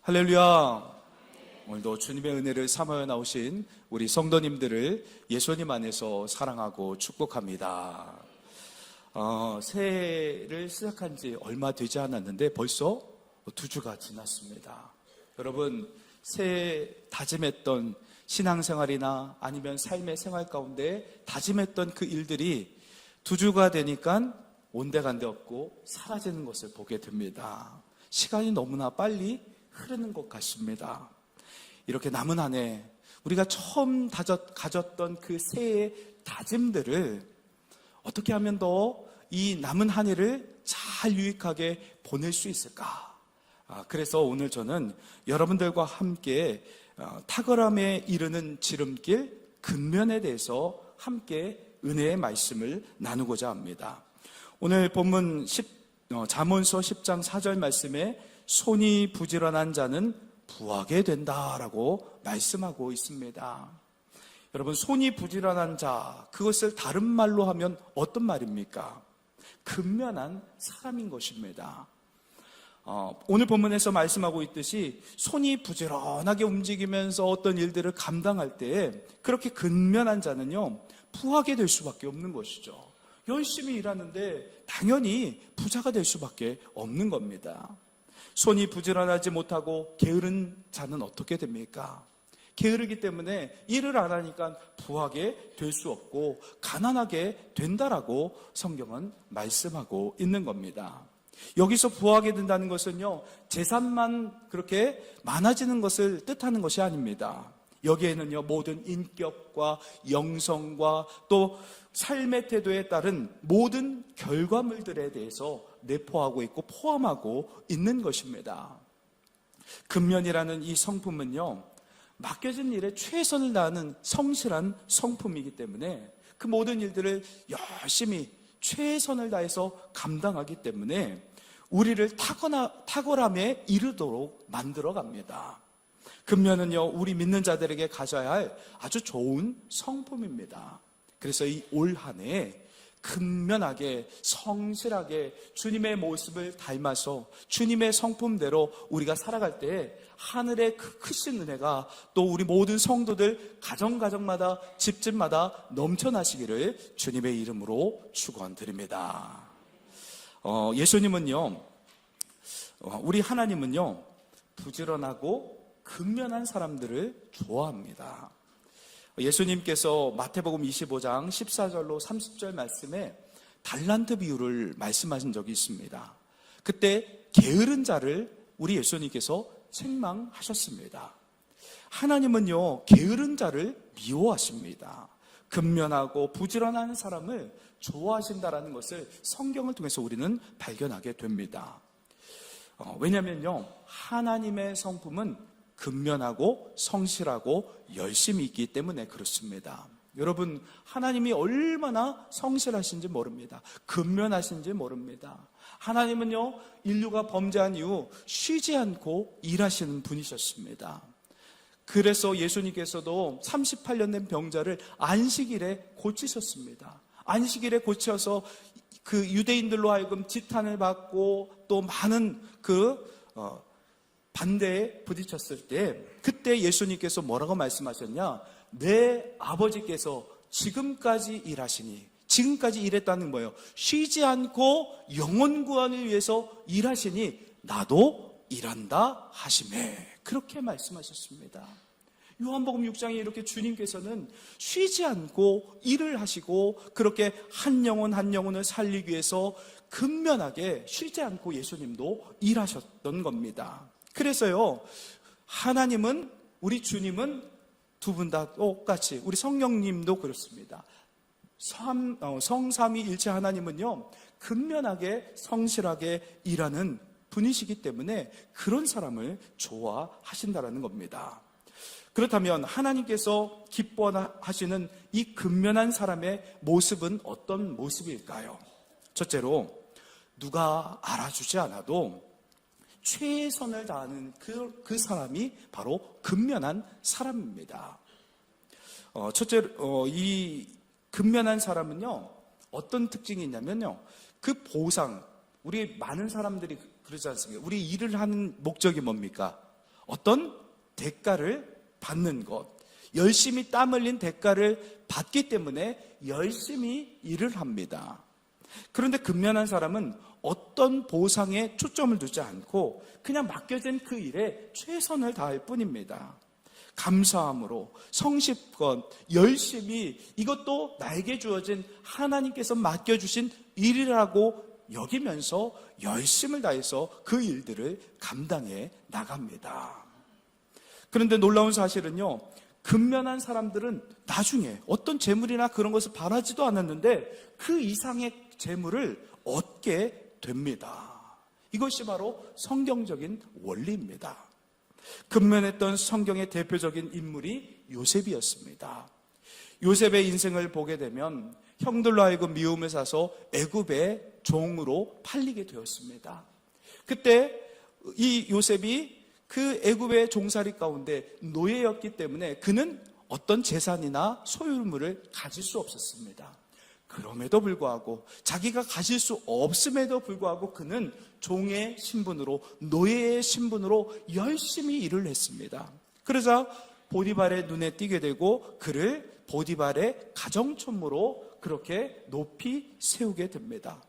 할렐루야. 오늘도 주님의 은혜를 삼하여 나오신 우리 성도님들을 예수님 안에서 사랑하고 축복합니다. 새해를 시작한 지 얼마 되지 않았는데 벌써 2주가 지났습니다. 여러분, 새해 다짐했던 신앙생활이나 아니면 삶의 생활 가운데 다짐했던 그 일들이 2주가 되니까 온데간데 없고 사라지는 것을 보게 됩니다. 시간이 너무나 빨리 흐르는 것 같습니다. 이렇게 남은 한 해 우리가 처음 가졌던 그 새해의 다짐들을 어떻게 하면 더 이 남은 한 해를 잘 유익하게 보낼 수 있을까? 그래서 오늘 저는 여러분들과 함께 탁월함에 이르는 지름길 근면에 대해서 함께 은혜의 말씀을 나누고자 합니다. 오늘 본문 잠언서 10장 4절 말씀에 손이 부지런한 자는 부하게 된다라고 말씀하고 있습니다. 여러분, 손이 부지런한 자, 그것을 다른 말로 하면 어떤 말입니까? 근면한 사람인 것입니다. 오늘 본문에서 말씀하고 있듯이 손이 부지런하게 움직이면서 어떤 일들을 감당할 때 그렇게 근면한 자는요, 부하게 될 수밖에 없는 것이죠. 열심히 일하는데 당연히 부자가 될 수밖에 없는 겁니다. 손이 부지런하지 못하고 게으른 자는 어떻게 됩니까? 게으르기 때문에 일을 안 하니까 부하게 될 수 없고 가난하게 된다라고 성경은 말씀하고 있는 겁니다. 여기서 부하게 된다는 것은요, 재산만 그렇게 많아지는 것을 뜻하는 것이 아닙니다. 여기에는요, 모든 인격과 영성과 또 삶의 태도에 따른 모든 결과물들에 대해서 내포하고 있고 포함하고 있는 것입니다. 근면이라는 이 성품은요, 맡겨진 일에 최선을 다하는 성실한 성품이기 때문에 그 모든 일들을 열심히 최선을 다해서 감당하기 때문에 우리를 탁월함에 이르도록 만들어 갑니다. 근면은요, 우리 믿는 자들에게 가져야 할 아주 좋은 성품입니다. 그래서 이 올 한 해 근면하게 성실하게 주님의 모습을 닮아서 주님의 성품대로 우리가 살아갈 때 하늘의 크신 은혜가 또 우리 모든 성도들 가정마다 집집마다 넘쳐나시기를 주님의 이름으로 축원드립니다. 예수님은요, 우리 하나님은요, 부지런하고 근면한 사람들을 좋아합니다. 예수님께서 마태복음 25장 14절로 30절 말씀에 달란트 비유를 말씀하신 적이 있습니다. 그때 게으른 자를 우리 예수님께서 책망하셨습니다. 하나님은요, 게으른 자를 미워하십니다. 근면하고 부지런한 사람을 좋아하신다라는 것을 성경을 통해서 우리는 발견하게 됩니다. 왜냐하면요, 하나님의 성품은 근면하고 성실하고 열심히 있기 때문에 그렇습니다. 여러분, 하나님이 얼마나 성실하신지 모릅니다. 근면하신지 모릅니다. 하나님은요, 인류가 범죄한 이후 쉬지 않고 일하시는 분이셨습니다. 그래서 예수님께서도 38년 된 병자를 안식일에 고치셨습니다. 안식일에 고쳐서 그 유대인들로 하여금 지탄을 받고 또 많은 반대에 부딪혔을 때 그때 예수님께서 뭐라고 말씀하셨냐? 내 아버지께서 지금까지 일하시니, 지금까지 일했다는 거예요. 쉬지 않고 영혼 구원을 위해서 일하시니 나도 일한다 하시매, 그렇게 말씀하셨습니다. 요한복음 6장에 이렇게 주님께서는 쉬지 않고 일을 하시고 그렇게 한 영혼 한 영혼을 살리기 위해서 근면하게 쉬지 않고 예수님도 일하셨던 겁니다. 그래서요, 하나님은, 우리 주님은 두 분 다 똑같이, 우리 성령님도 그렇습니다. 성삼위일체 하나님은요, 근면하게 성실하게 일하는 분이시기 때문에 그런 사람을 좋아하신다라는 겁니다. 그렇다면 하나님께서 기뻐하시는 이 근면한 사람의 모습은 어떤 모습일까요? 첫째로, 누가 알아주지 않아도 최선을 다하는 그 사람이 바로 근면한 사람입니다. 첫째로, 이 근면한 사람은요, 어떤 특징이 있냐면요, 그 보상, 우리 많은 사람들이 그러지 않습니까? 우리 일을 하는 목적이 뭡니까? 어떤 대가를 받는 것, 열심히 땀 흘린 대가를 받기 때문에 열심히 일을 합니다. 그런데 근면한 사람은 어떤 보상에 초점을 두지 않고 그냥 맡겨진 그 일에 최선을 다할 뿐입니다. 감사함으로 성실껏 열심히, 이것도 나에게 주어진 하나님께서 맡겨주신 일이라고 여기면서 열심을 다해서 그 일들을 감당해 나갑니다. 그런데 놀라운 사실은요, 근면한 사람들은 나중에 어떤 재물이나 그런 것을 바라지도 않았는데 그 이상의 재물을 얻게 됩니다. 이것이 바로 성경적인 원리입니다. 근면했던 성경의 대표적인 인물이 요셉이었습니다. 요셉의 인생을 보게 되면 형들로 하여금 미움을 사서 애굽의 종으로 팔리게 되었습니다. 그때 이 요셉이 그 애굽의 종살이 가운데 노예였기 때문에 그는 어떤 재산이나 소유물을 가질 수 없었습니다. 그럼에도 불구하고, 자기가 가질 수 없음에도 불구하고 그는 종의 신분으로, 노예의 신분으로 열심히 일을 했습니다. 그러자 보디발의 눈에 띄게 되고 그를 보디발의 가정총무로 그렇게 높이 세우게 됩니다.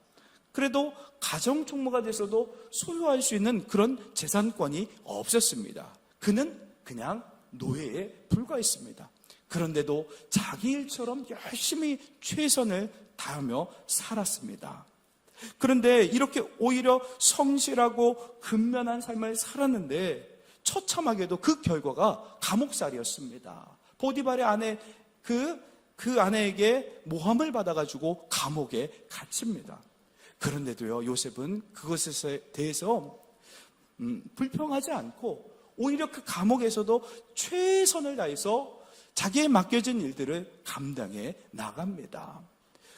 그래도 가정총무가 돼서도 소유할 수 있는 그런 재산권이 없었습니다. 그는 그냥 노예에 불과했습니다. 그런데도 자기 일처럼 열심히 최선을 다하며 살았습니다. 그런데 이렇게 오히려 성실하고 근면한 삶을 살았는데 처참하게도 그 결과가 감옥살이였습니다. 보디발의 아내, 그 아내에게 모함을 받아가지고 감옥에 갇힙니다. 그런데도요, 요셉은 그것에 대해서 불평하지 않고 오히려 그 감옥에서도 최선을 다해서 자기의 맡겨진 일들을 감당해 나갑니다.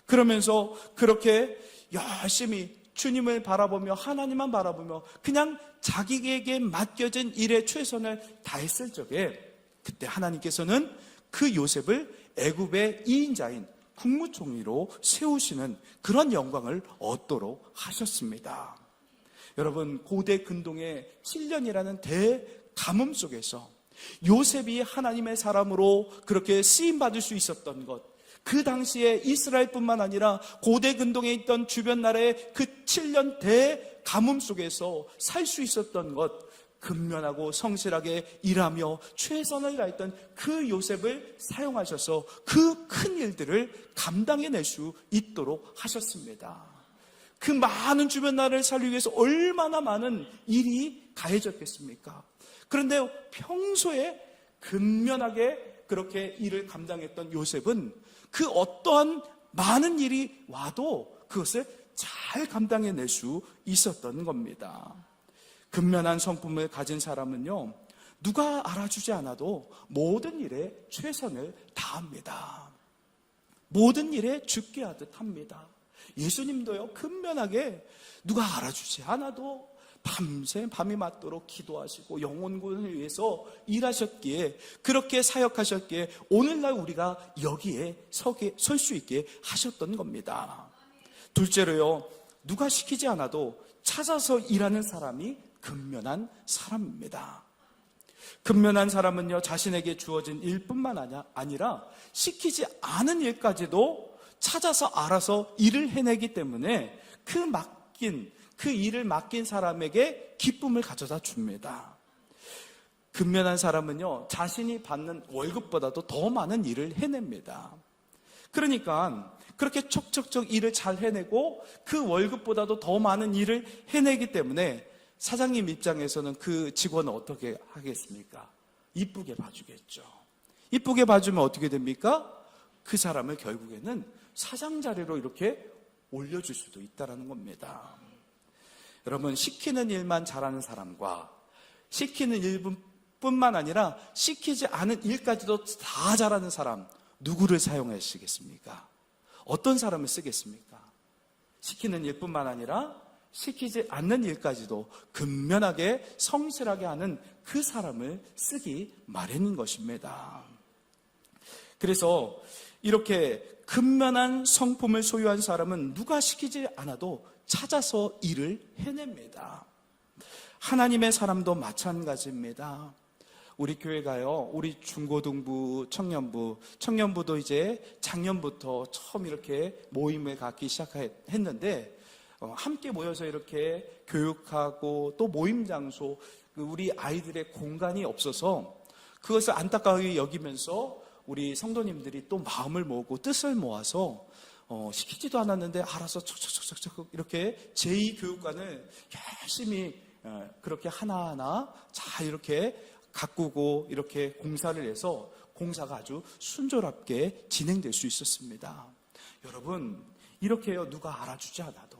그러면서 그렇게 열심히 주님을 바라보며 하나님만 바라보며 그냥 자기에게 맡겨진 일에 최선을 다했을 적에 그때 하나님께서는 그 요셉을 애굽의 2인자인 국무총리로 세우시는 그런 영광을 얻도록 하셨습니다. 여러분, 고대 근동의 7년이라는 대가뭄 속에서 요셉이 하나님의 사람으로 그렇게 쓰임받을 수 있었던 것, 그 당시에 이스라엘뿐만 아니라 고대 근동에 있던 주변 나라의 그 7년 대가뭄 속에서 살 수 있었던 것, 근면하고 성실하게 일하며 최선을 다했던 그 요셉을 사용하셔서 그 큰 일들을 감당해낼 수 있도록 하셨습니다. 그 많은 주변 나라를 살리기 위해서 얼마나 많은 일이 가해졌겠습니까? 그런데 평소에 근면하게 그렇게 일을 감당했던 요셉은 그 어떠한 많은 일이 와도 그것을 잘 감당해낼 수 있었던 겁니다. 근면한 성품을 가진 사람은요, 누가 알아주지 않아도 모든 일에 최선을 다합니다. 모든 일에 죽게 하듯 합니다. 예수님도요, 근면하게 누가 알아주지 않아도 밤새 밤이 맞도록 기도하시고 영혼구원을 위해서 일하셨기에, 그렇게 사역하셨기에 오늘날 우리가 여기에 설 수 있게 하셨던 겁니다. 둘째로요, 누가 시키지 않아도 찾아서 일하는 사람이 근면한 사람입니다. 근면한 사람은요, 자신에게 주어진 일뿐만 아니라 시키지 않은 일까지도 찾아서 알아서 일을 해내기 때문에 그 일을 맡긴 사람에게 기쁨을 가져다 줍니다. 근면한 사람은요, 자신이 받는 월급보다도 더 많은 일을 해냅니다. 그러니까 그렇게 척척척 일을 잘 해내고 그 월급보다도 더 많은 일을 해내기 때문에 사장님 입장에서는 그 직원을 어떻게 하겠습니까? 이쁘게 봐주겠죠. 이쁘게 봐주면 어떻게 됩니까? 그 사람을 결국에는 사장 자리로 이렇게 올려줄 수도 있다는 겁니다. 여러분, 시키는 일만 잘하는 사람과 시키는 일뿐만 아니라 시키지 않은 일까지도 다 잘하는 사람, 누구를 사용하시겠습니까? 어떤 사람을 쓰겠습니까? 시키는 일뿐만 아니라 시키지 않는 일까지도 근면하게 성실하게 하는 그 사람을 쓰기 마련인 것입니다. 그래서 이렇게 근면한 성품을 소유한 사람은 누가 시키지 않아도 찾아서 일을 해냅니다. 하나님의 사람도 마찬가지입니다. 우리 교회가요, 우리 중고등부, 청년부도 이제 작년부터 처음 이렇게 모임을 갖기 시작했는데, 함께 모여서 이렇게 교육하고 또 모임 장소, 우리 아이들의 공간이 없어서 그것을 안타까워하게 여기면서 우리 성도님들이 또 마음을 모으고 뜻을 모아서 시키지도 않았는데 알아서 척척척척 이렇게 제2교육관을 열심히 그렇게 하나하나 잘 이렇게 가꾸고 이렇게 공사를 해서 공사가 아주 순조롭게 진행될 수 있었습니다. 여러분, 이렇게요, 누가 알아주지 않아도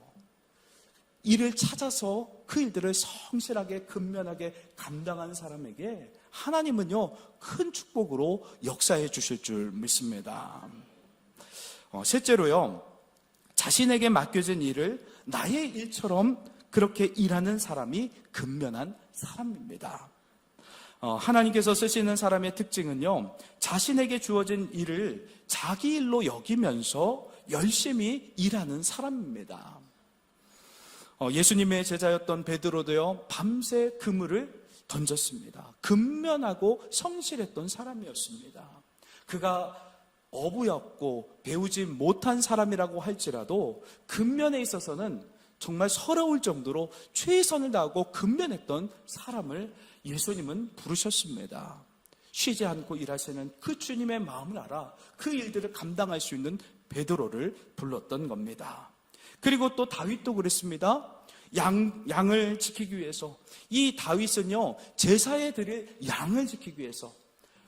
일을 찾아서 그 일들을 성실하게 근면하게 감당한 사람에게 하나님은요, 큰 축복으로 역사해 주실 줄 믿습니다. 셋째로요, 자신에게 맡겨진 일을 나의 일처럼 그렇게 일하는 사람이 근면한 사람입니다. 하나님께서 쓰시는 사람의 특징은요, 자신에게 주어진 일을 자기 일로 여기면서 열심히 일하는 사람입니다. 예수님의 제자였던 베드로도요, 밤새 그물을 던졌습니다. 근면하고 성실했던 사람이었습니다. 그가 어부였고 배우지 못한 사람이라고 할지라도 근면에 있어서는 정말 서러울 정도로 최선을 다하고 근면했던 사람을 예수님은 부르셨습니다. 쉬지 않고 일하시는 그 주님의 마음을 알아 그 일들을 감당할 수 있는 베드로를 불렀던 겁니다. 그리고 또 다윗도 그랬습니다. 양을 지키기 위해서, 이 다윗은요, 제사에 드릴 양을 지키기 위해서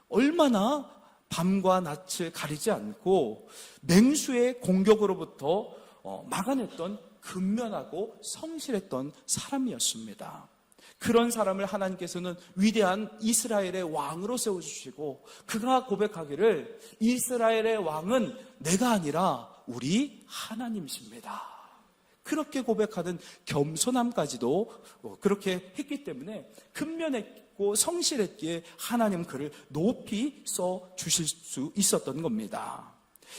얼마나 밤과 낯을 가리지 않고 맹수의 공격으로부터 막아냈던 근면하고 성실했던 사람이었습니다. 그런 사람을 하나님께서는 위대한 이스라엘의 왕으로 세워주시고, 그가 고백하기를 이스라엘의 왕은 내가 아니라 우리 하나님이십니다. 그렇게 고백하는 겸손함까지도 그렇게 했기 때문에 근면했고 성실했기에 하나님 그를 높이 써주실 수 있었던 겁니다.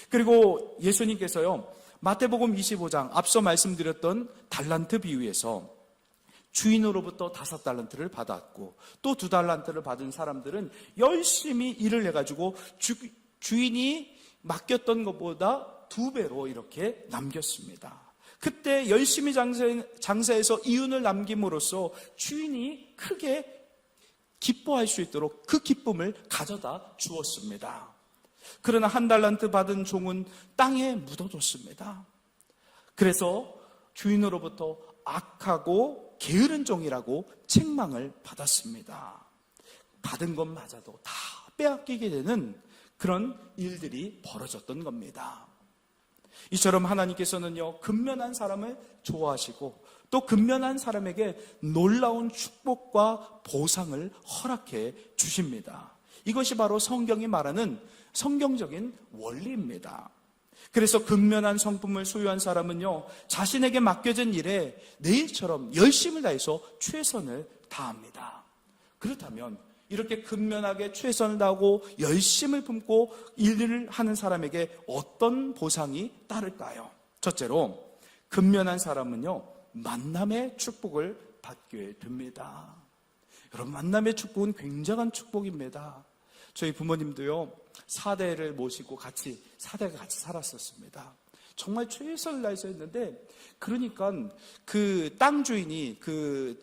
그리고 예수님께서요, 마태복음 25장 앞서 말씀드렸던 달란트 비유에서 주인으로부터 5달란트를 받았고 또 2달란트를 받은 사람들은 열심히 일을 해가지고 주인이 맡겼던 것보다 2배로 이렇게 남겼습니다. 그때 열심히 장사해서 이윤을 남김으로써 주인이 크게 기뻐할 수 있도록 그 기쁨을 가져다 주었습니다. 그러나 1달란트 받은 종은 땅에 묻어뒀습니다. 그래서 주인으로부터 악하고 게으른 종이라고 책망을 받았습니다. 받은 것마저도 다 빼앗기게 되는 그런 일들이 벌어졌던 겁니다. 이처럼 하나님께서는요, 근면한 사람을 좋아하시고 또 근면한 사람에게 놀라운 축복과 보상을 허락해 주십니다. 이것이 바로 성경이 말하는 성경적인 원리입니다. 그래서 근면한 성품을 소유한 사람은요, 자신에게 맡겨진 일에 내 일처럼 열심을 다해서 최선을 다합니다. 그렇다면 이렇게 근면하게 최선을 다하고 열심을 품고 일을 하는 사람에게 어떤 보상이 따를까요? 첫째로, 근면한 사람은요, 만남의 축복을 받게 됩니다. 여러분, 만남의 축복은 굉장한 축복입니다. 저희 부모님도요, 4대를 모시고 같이 4대가 같이 살았었습니다. 정말 최선을 다해서 했는데, 그러니까 그 땅 주인이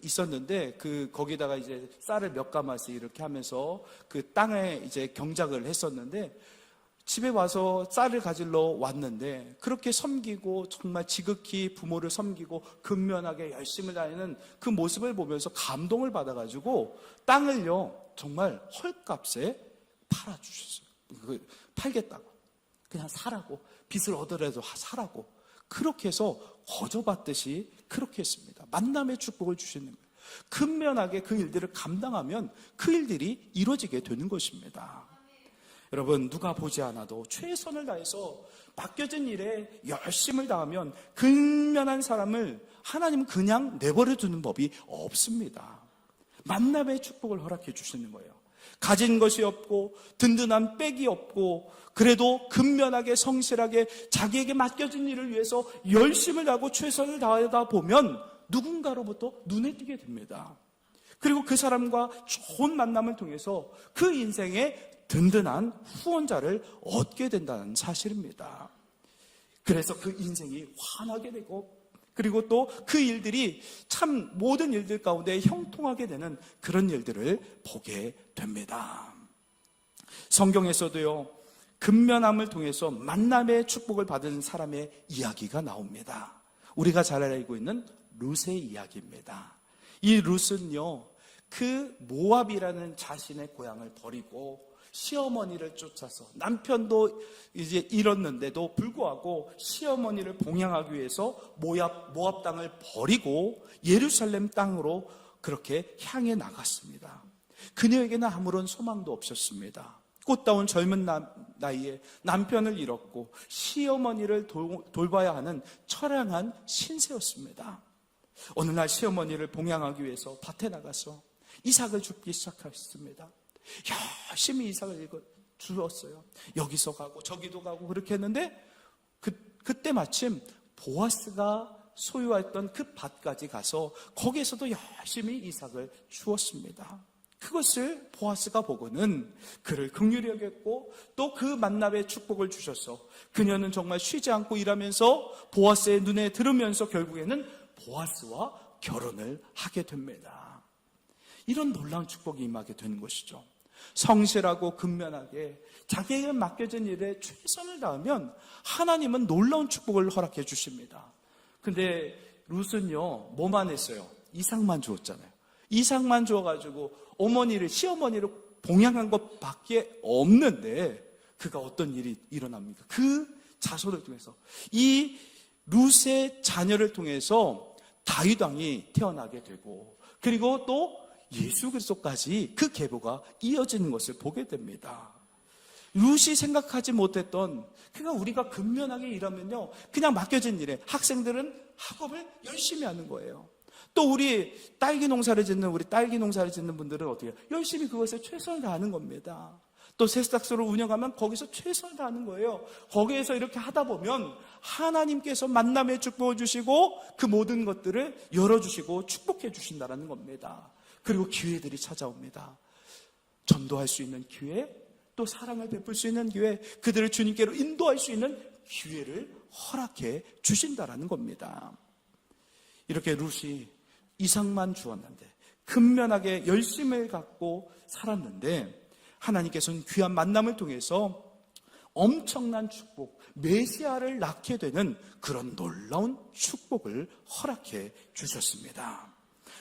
있었는데, 거기다가 이제 쌀을 몇 가마씩 이렇게 하면서 그 땅에 이제 경작을 했었는데, 집에 와서 쌀을 가지러 왔는데, 그렇게 섬기고 정말 지극히 부모를 섬기고 근면하게 열심을 다하는 그 모습을 보면서 감동을 받아가지고 땅을요, 정말 헐값에 팔아주셨어요. 팔겠다고. 그냥 사라고. 빚을 얻으라도 사라고. 그렇게 해서 거저받듯이 그렇게 했습니다. 만남의 축복을 주시는 거예요. 근면하게 그 일들을 감당하면 그 일들이 이루어지게 되는 것입니다. 여러분, 누가 보지 않아도 최선을 다해서 맡겨진 일에 열심을 다하면 근면한 사람을 하나님은 그냥 내버려 두는 법이 없습니다. 만남의 축복을 허락해 주시는 거예요. 가진 것이 없고 든든한 백이 없고 그래도 근면하게 성실하게 자기에게 맡겨진 일을 위해서 열심을 다하고 최선을 다하다 보면 누군가로부터 눈에 띄게 됩니다. 그리고 그 사람과 좋은 만남을 통해서 그 인생의 든든한 후원자를 얻게 된다는 사실입니다. 그래서 그 인생이 환하게 되고, 그리고 또 그 일들이 참 모든 일들 가운데 형통하게 되는 그런 일들을 보게 됩니다. 성경에서도요, 근면함을 통해서 만남의 축복을 받은 사람의 이야기가 나옵니다. 우리가 잘 알고 있는 룻의 이야기입니다. 이 룻은요, 그 모압이라는 자신의 고향을 버리고 시어머니를 쫓아서, 남편도 이제 잃었는데도 불구하고 시어머니를 봉양하기 위해서 모압 땅을 버리고 예루살렘 땅으로 그렇게 향해 나갔습니다. 그녀에게는 아무런 소망도 없었습니다. 꽃다운 젊은 나이에 남편을 잃었고 시어머니를 돌봐야 하는 처량한 신세였습니다. 어느 날 시어머니를 봉양하기 위해서 밭에 나가서 이삭을 줍기 시작했습니다. 열심히 이삭을 주었어요. 여기서 가고 저기도 가고 그렇게 했는데 그때 마침 보아스가 소유했던 그 밭까지 가서 거기에서도 열심히 이삭을 주었습니다. 그것을 보아스가 보고는 그를 긍휼히 여겼고 또 그 만남의 축복을 주셔서 그녀는 정말 쉬지 않고 일하면서 보아스의 눈에 들으면서 결국에는 보아스와 결혼을 하게 됩니다. 이런 놀라운 축복이 임하게 되는 것이죠. 성실하고 근면하게 자기에게 맡겨진 일에 최선을 다하면 하나님은 놀라운 축복을 허락해 주십니다. 근데 룻은요, 뭐만 했어요? 이삭만 주었잖아요. 이삭만 주어가지고 시어머니를 봉양한 것밖에 없는데 그가 어떤 일이 일어납니까? 그 자손을 통해서, 이 룻의 자녀를 통해서 다윗 왕이 태어나게 되고, 그리고 또 예수 그리스도까지 그 계보가 이어지는 것을 보게 됩니다. 룻이 생각하지 못했던, 그러니까 우리가 근면하게 일하면요, 그냥 맡겨진 일에 학생들은 학업을 열심히 하는 거예요. 또 우리 딸기 농사를 짓는 분들은 어떻게 해요? 열심히 그것에 최선을 다하는 겁니다. 또 세탁소를 운영하면 거기서 최선을 다하는 거예요. 거기에서 이렇게 하다 보면 하나님께서 만남의 축복을 주시고 그 모든 것들을 열어주시고 축복해 주신다는 겁니다. 그리고 기회들이 찾아옵니다. 전도할 수 있는 기회, 또 사랑을 베풀 수 있는 기회, 그들을 주님께로 인도할 수 있는 기회를 허락해 주신다는 겁니다. 이렇게 룻이 이삭만 주었는데, 근면하게 열심을 갖고 살았는데, 하나님께서는 귀한 만남을 통해서 엄청난 축복, 메시아를 낳게 되는 그런 놀라운 축복을 허락해 주셨습니다.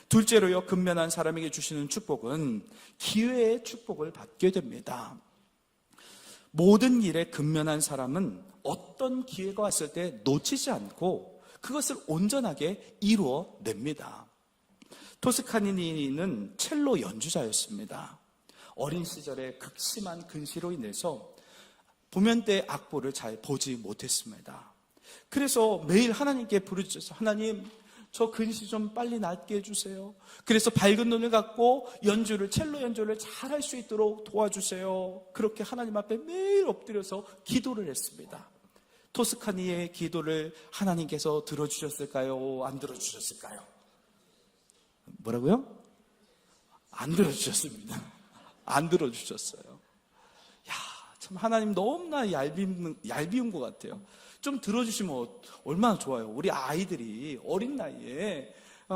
둘째로요, 근면한 사람에게 주시는 축복은 기회의 축복을 받게 됩니다. 모든 일에 근면한 사람은 어떤 기회가 왔을 때 놓치지 않고 그것을 온전하게 이루어냅니다. 토스카니니는 첼로 연주자였습니다. 어린 시절에 극심한 근시로 인해서 보면대 악보를 잘 보지 못했습니다. 그래서 매일 하나님께 부르짖어서, 하나님, 저 근시 좀 빨리 낫게 해주세요. 그래서 밝은 눈을 갖고 첼로 연주를 잘 할 수 있도록 도와주세요. 그렇게 하나님 앞에 매일 엎드려서 기도를 했습니다. 토스카니의 기도를 하나님께서 들어주셨을까요? 안 들어주셨을까요? 뭐라고요? 안 들어주셨습니다. 안 들어주셨어요. 야, 참 하나님 너무나 얄미운 것 같아요. 좀 들어주시면 얼마나 좋아요. 우리 아이들이 어린 나이에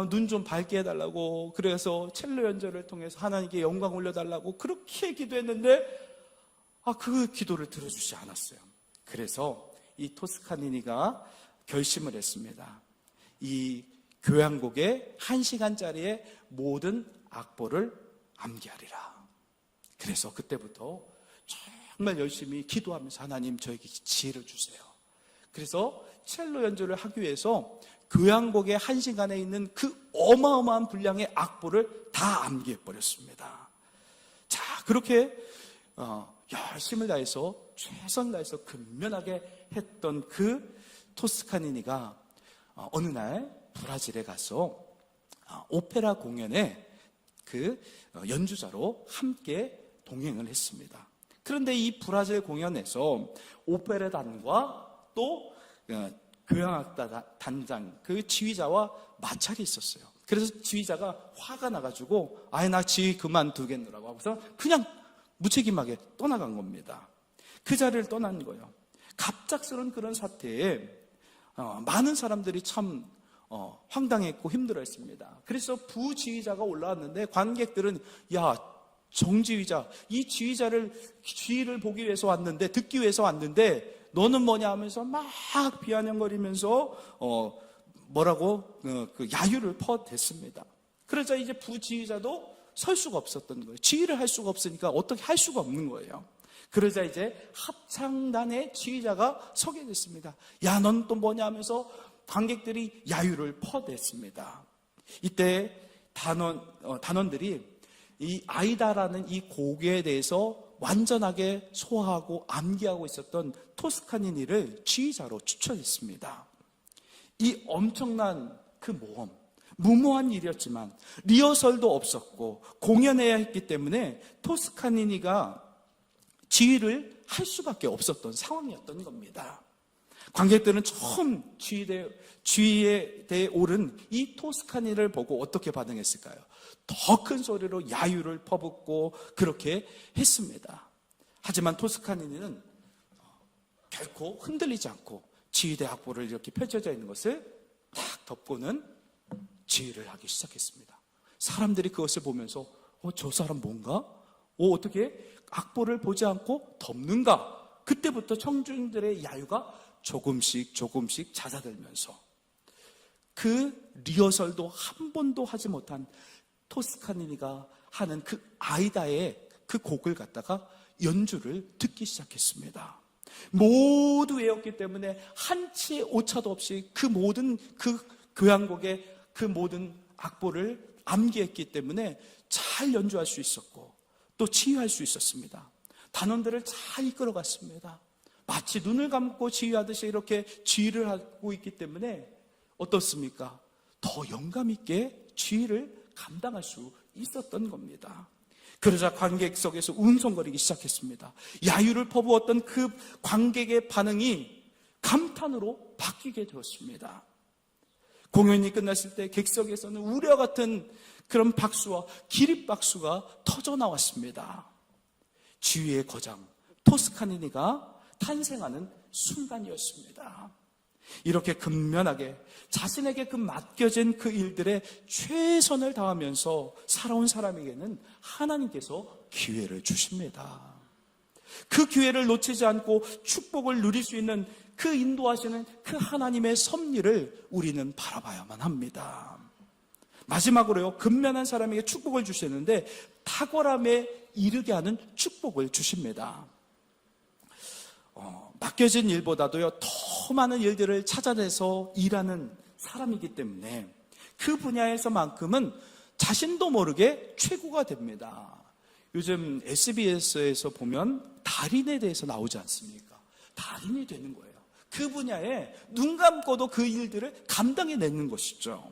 눈 좀 밝게 해달라고, 그래서 첼로 연주를 통해서 하나님께 영광 올려달라고 그렇게 기도했는데 그 기도를 들어주지 않았어요. 그래서 이 토스카니니가 결심을 했습니다. 이 교향곡의 1시간짜리의 모든 악보를 암기하리라. 그래서 그때부터 정말 열심히 기도하면서, 하나님, 저에게 지혜를 주세요. 그래서 첼로 연주를 하기 위해서 교향곡의 1시간에 있는 그 어마어마한 분량의 악보를 다 암기해버렸습니다. 자, 그렇게 열심을 다해서, 최선을 다해서 근면하게 했던 그 토스카니니가 어느 날 브라질에 가서 오페라 공연에 그 연주자로 함께 동행을 했습니다. 그런데 이 브라질 공연에서 오페라단과 또 교향악단 단장, 그 지휘자와 마찰이 있었어요. 그래서 지휘자가 화가 나가지고 아예 나 지휘 그만두겠노라고 하고서 그냥 무책임하게 떠나간 겁니다. 그 자리를 떠난 거예요. 갑작스러운 그런 사태에 많은 사람들이 참 황당했고 힘들어했습니다. 그래서 부지휘자가 올라왔는데 관객들은 야, 정지휘자, 이 지휘를 보기 위해서 왔는데, 듣기 위해서 왔는데 너는 뭐냐 하면서 막 비아냥거리면서 그 야유를 퍼댔습니다. 그러자 이제 부지휘자도 설 수가 없었던 거예요. 지휘를 할 수가 없으니까 어떻게 할 수가 없는 거예요. 그러자 이제 합창단의 지휘자가 서게 됐습니다. 야, 넌 또 뭐냐 하면서 관객들이 야유를 퍼댔습니다. 이때 단원들이 이 아이다라는 이 곡에 대해서 완전하게 소화하고 암기하고 있었던 토스카니니를 지휘자로 추천했습니다. 이 엄청난 그 모험, 무모한 일이었지만 리허설도 없었고 공연해야 했기 때문에 토스카니니가 지휘를 할 수밖에 없었던 상황이었던 겁니다. 관객들은 처음 지휘에 대해 오른 이 토스카니를 보고 어떻게 반응했을까요? 더 큰 소리로 야유를 퍼붓고 그렇게 했습니다. 하지만 토스카니는 결코 흔들리지 않고 지휘대 악보를 이렇게 펼쳐져 있는 것을 탁 덮고는 지휘를 하기 시작했습니다. 사람들이 그것을 보면서 저 사람 뭔가? 어떻게 악보를 보지 않고 덮는가? 그때부터 청중들의 야유가 조금씩 잦아들면서 그 리허설도 한 번도 하지 못한 토스카니니가 하는 그 아이다의 그 곡을 갖다가 연주를 듣기 시작했습니다. 모두 외웠기 때문에 한치의 오차도 없이 그 모든 그 교향곡의 그 모든 악보를 암기했기 때문에 잘 연주할 수 있었고 또 지휘할 수 있었습니다. 단원들을 잘 이끌어갔습니다. 마치 눈을 감고 지휘하듯이 이렇게 지휘를 하고 있기 때문에 어떻습니까? 더 영감 있게 지휘를 감당할 수 있었던 겁니다. 그러자 관객석에서 웅성거리기 시작했습니다. 야유를 퍼부었던 그 관객의 반응이 감탄으로 바뀌게 되었습니다. 공연이 끝났을 때 객석에서는 우려 같은 그런 박수와 기립박수가 터져 나왔습니다. 지휘의 거장 토스카니니가 탄생하는 순간이었습니다. 이렇게 근면하게 자신에게 그 맡겨진 그 일들에 최선을 다하면서 살아온 사람에게는 하나님께서 기회를 주십니다. 그 기회를 놓치지 않고 축복을 누릴 수 있는 그 인도하시는 그 하나님의 섭리를 우리는 바라봐야만 합니다. 마지막으로요, 근면한 사람에게 축복을 주시는데 탁월함에 이르게 하는 축복을 주십니다. 맡겨진 일보다도요, 더 많은 일들을 찾아내서 일하는 사람이기 때문에 그 분야에서만큼은 자신도 모르게 최고가 됩니다. 요즘 SBS에서 보면 달인에 대해서 나오지 않습니까? 달인이 되는 거예요. 그 분야에 눈 감고도 그 일들을 감당해내는 것이죠.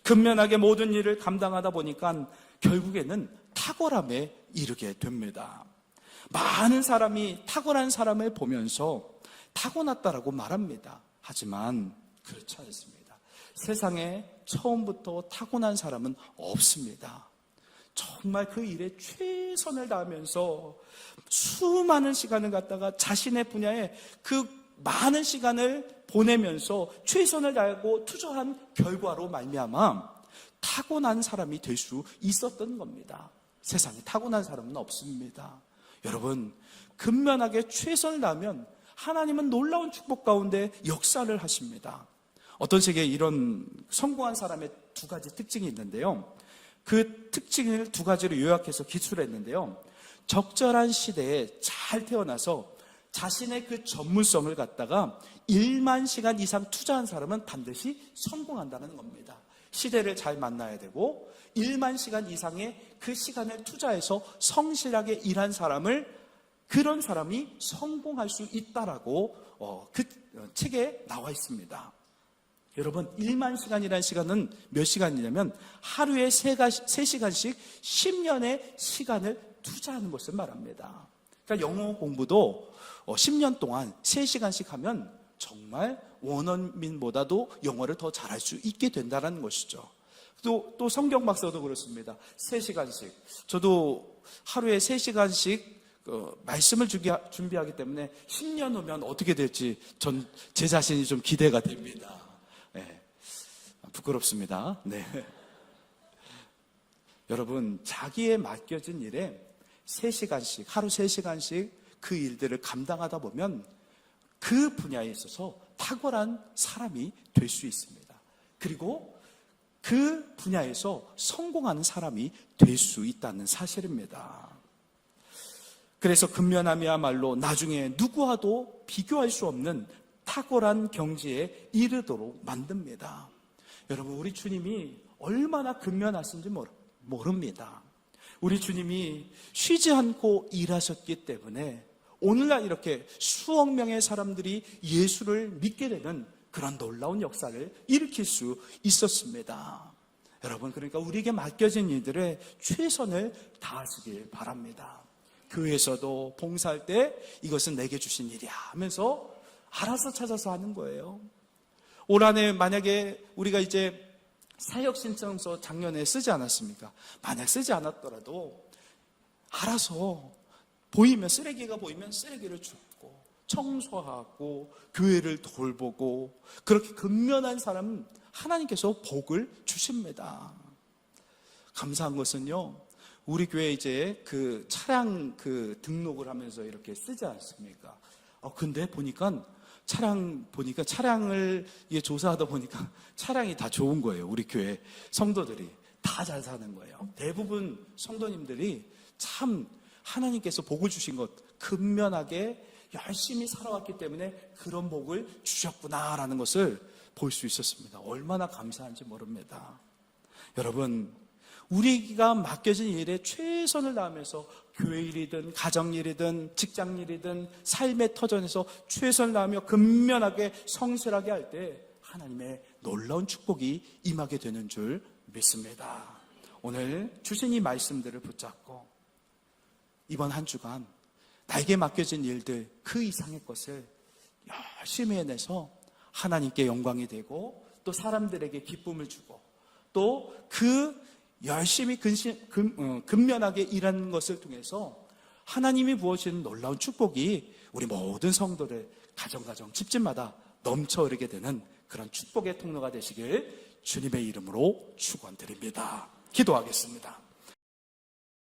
근면하게 모든 일을 감당하다 보니까 결국에는 탁월함에 이르게 됩니다. 많은 사람이 탁월한 사람을 보면서 타고났다라고 말합니다. 하지만 그렇지 않습니다. 세상에 처음부터 타고난 사람은 없습니다. 정말 그 일에 최선을 다하면서 수많은 시간을 갖다가 자신의 분야에 그 많은 시간을 보내면서 최선을 다하고 투자한 결과로 말미암아 타고난 사람이 될 수 있었던 겁니다. 세상에 타고난 사람은 없습니다. 여러분, 근면하게 최선을 다하면 하나님은 놀라운 축복 가운데 역사를 하십니다. 어떤 책에 이런 성공한 사람의 두 가지 특징이 있는데요. 그 특징을 두 가지로 요약해서 기술했는데요. 적절한 시대에 잘 태어나서 자신의 그 전문성을 갖다가 1만 시간 이상 투자한 사람은 반드시 성공한다는 겁니다. 시대를 잘 만나야 되고 1만 시간 이상의 그 시간을 투자해서 성실하게 일한 그런 사람이 성공할 수 있다라고 그 책에 나와 있습니다. 여러분, 1만 시간이라는 시간은 몇 시간이냐면 하루에 3시간씩 10년의 시간을 투자하는 것을 말합니다. 그러니까 영어 공부도 10년 동안 3시간씩 하면 정말 원어민보다도 영어를 더 잘할 수 있게 된다는 것이죠. 또 성경 박사도 그렇습니다. 3시간씩. 저도 하루에 3시간씩 말씀을 준비하기 때문에 10년 후면 어떻게 될지 제 자신이 좀 기대가 됩니다. 네. 부끄럽습니다. 네. 여러분, 자기에 맡겨진 일에 3시간씩, 하루 3시간씩 그 일들을 감당하다 보면 그 분야에 있어서 탁월한 사람이 될 수 있습니다. 그리고 그 분야에서 성공하는 사람이 될 수 있다는 사실입니다. 그래서 근면함이야말로 나중에 누구와도 비교할 수 없는 탁월한 경지에 이르도록 만듭니다. 여러분, 우리 주님이 얼마나 근면하신지 모릅니다. 우리 주님이 쉬지 않고 일하셨기 때문에 오늘날 이렇게 수억 명의 사람들이 예수를 믿게 되는 그런 놀라운 역사를 일으킬 수 있었습니다. 여러분, 그러니까 우리에게 맡겨진 일들에 최선을 다하시길 바랍니다. 교회에서도 봉사할 때 이것은 내게 주신 일이야 하면서 알아서 찾아서 하는 거예요. 올 한해 만약에 우리가 이제 사역신청서 작년에 쓰지 않았습니까? 만약 쓰지 않았더라도 알아서 쓰레기가 보이면 쓰레기를 줍고 청소하고 교회를 돌보고 그렇게 근면한 사람은 하나님께서 복을 주십니다. 감사한 것은요, 우리 교회 이제 그 차량 등록을 하면서 이렇게 쓰지 않습니까? 근데 차량을 조사하다 보니까 차량이 다 좋은 거예요. 우리 교회 성도들이 다 잘 사는 거예요. 대부분 성도님들이 참 하나님께서 복을 주신 것, 근면하게 열심히 살아왔기 때문에 그런 복을 주셨구나라는 것을 볼 수 있었습니다. 얼마나 감사한지 모릅니다. 여러분, 우리가 맡겨진 일에 최선을 다하면서 교회 일이든 가정 일이든 직장 일이든 삶의 터전에서 최선을 다하며 근면하게 성실하게 할 때 하나님의 놀라운 축복이 임하게 되는 줄 믿습니다. 오늘 주신 이 말씀들을 붙잡고 이번 한 주간 나에게 맡겨진 일들 그 이상의 것을 열심히 해내서 하나님께 영광이 되고 또 사람들에게 기쁨을 주고 또 그 열심히 근면하게 일하는 것을 통해서 하나님이 부어주신 놀라운 축복이 우리 모든 성도들 가정 집집마다 넘쳐 흐르게 되는 그런 축복의 통로가 되시길 주님의 이름으로 축원드립니다. 기도하겠습니다.